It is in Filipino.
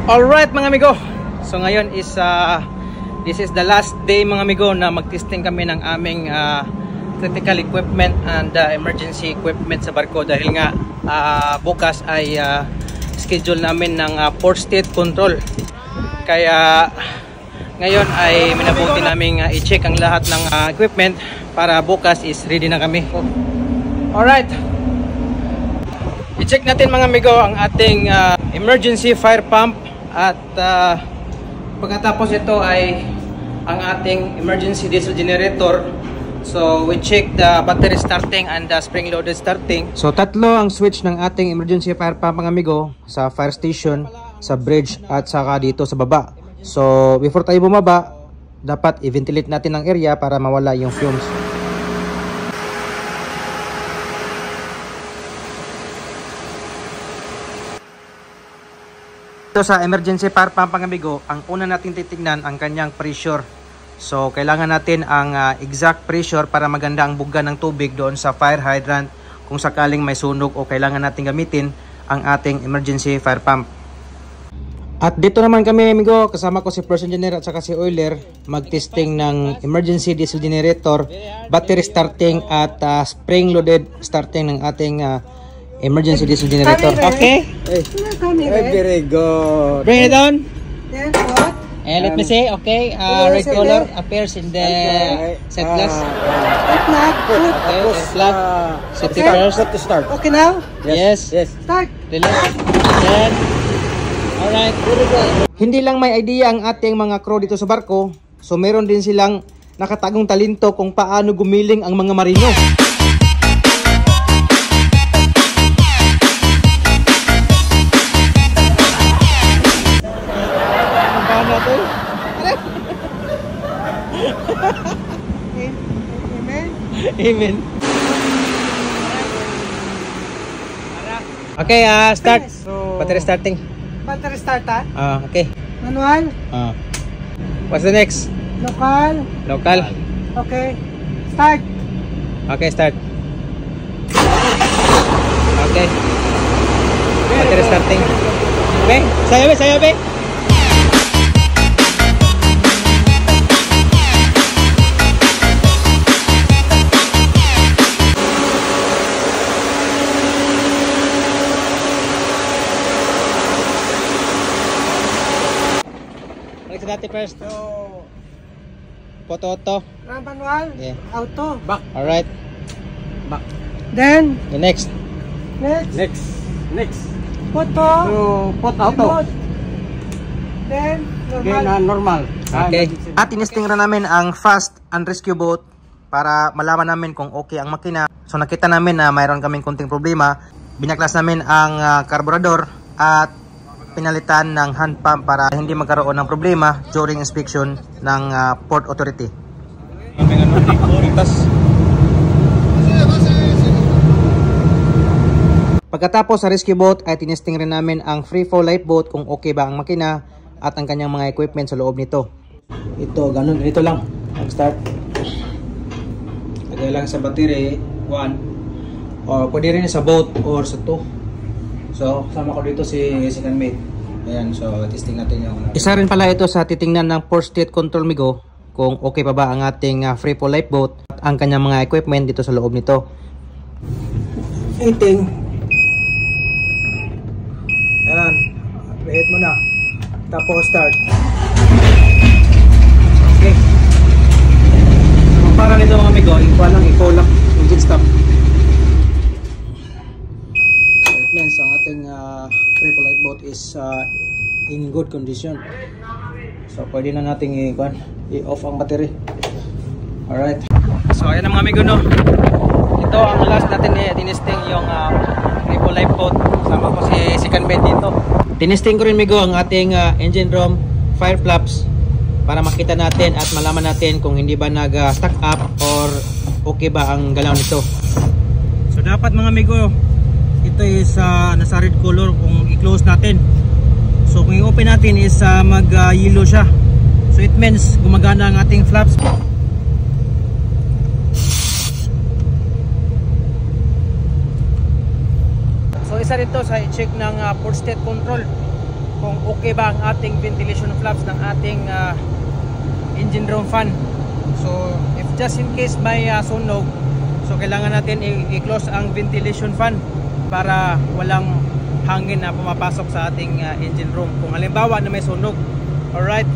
Alright mga amigo, so ngayon is this is the last day mga amigo na mag-testing kami ng aming critical equipment and emergency equipment sa barko dahil nga bukas ay schedule namin ng port state control. Kaya ngayon ay minabuti namin i-check ang lahat ng equipment para bukas is ready na kami. Alright, i-check natin mga amigo ang ating emergency fire pump. At pagkatapos ito ay ang ating emergency diesel generator. So we check the battery starting and the spring loaded starting. So tatlo ang switch ng ating emergency fire pump mga amigo, sa fire station, sa bridge at saka dito sa baba. So before tayo bumaba, dapat i-ventilate natin ang area para mawala yung fumes. Ito sa emergency fire pump mga amigo, ang una natin titignan ang kanyang pressure. So kailangan natin ang exact pressure para maganda ang buga ng tubig doon sa fire hydrant kung sakaling may sunog o kailangan natin gamitin ang ating emergency fire pump. At dito naman kami amigo, kasama ko si first engineer at saka si oiler, mag-testing ng emergency diesel generator, battery starting at spring loaded starting ng ating emergency diesel generator. Okay? Very good. Bring it on. Then what? And let me say, okay, red color appears in the set glass. Flag. Okay, flag. Set it first. Set to start. Okay now? Yes. Start. Release. Then, alright. Hindi lang may idea ang ating mga crew dito sa barko, so meron din silang nakatagong talento kung paano gumiling ang mga marino. Amen. Amen. Okay, start. So, Battery starting. battery start Okay. Manual. What's the next? Local. Local. Okay. Start. Okay, start. Okay. Battery starting. Okay, sayo be. Dati first. Auto. Manual. Yeah. Auto. Back. Alright. Back. Then The next. Next. Photo. So, put auto. Remote. Then Again, normal. normal. Okay. At tinesting rin namin ang fast and rescue boat para malaman namin kung okay ang makina. So nakita namin na mayroon kaming kunting problema. Binaklas namin ang carburetor at pinalitan ng hand pump para hindi magkaroon ng problema during inspection ng Port Authority. Pagkatapos sa rescue boat ay tinesting rin namin ang free fall lifeboat kung okay ba ang makina at ang kanyang mga equipment sa loob nito. Ito, ganito lang ang start. Lagay lang sa battery 1 or pwede rin sa boat or sa 2. So, kasama ko dito si second mate. Ayan, so testing natin yung isa rin pala ito sa titingnan ng port state control migo kung okay pa ba ang ating free fall lifeboat at ang kanyang mga equipment dito sa loob nito. 18. Ayan, hit mo na. Tapos start. Okay. So, para nito mga migo, ikaw lang engine stop. Means ang ating free fall lifeboat is in good condition. So pwede na nating i-off ang battery. Alright. So ayan ang mga amigo no. Ito ang last natin tinesting yung free fall lifeboat. Sama ko si second mate dito. Tinesting ko rin amigo ang ating engine room fire flaps para makita natin at malaman natin kung hindi ba nag-stack up or okay ba ang galaw nito. So dapat mga amigo, ito is nasa red color kung i-close natin. So kung i-open natin is mag-yellow siya. So it means gumagana ang ating flaps. So isa rin to sa i-check ng port state control. kung okay ba ang ating ventilation flaps ng ating engine room fan. So if just in case may sunog, so kailangan natin i-close ang ventilation fan para walang hangin na pumapasok sa ating engine room kung halimbawa na may sunog. Alright.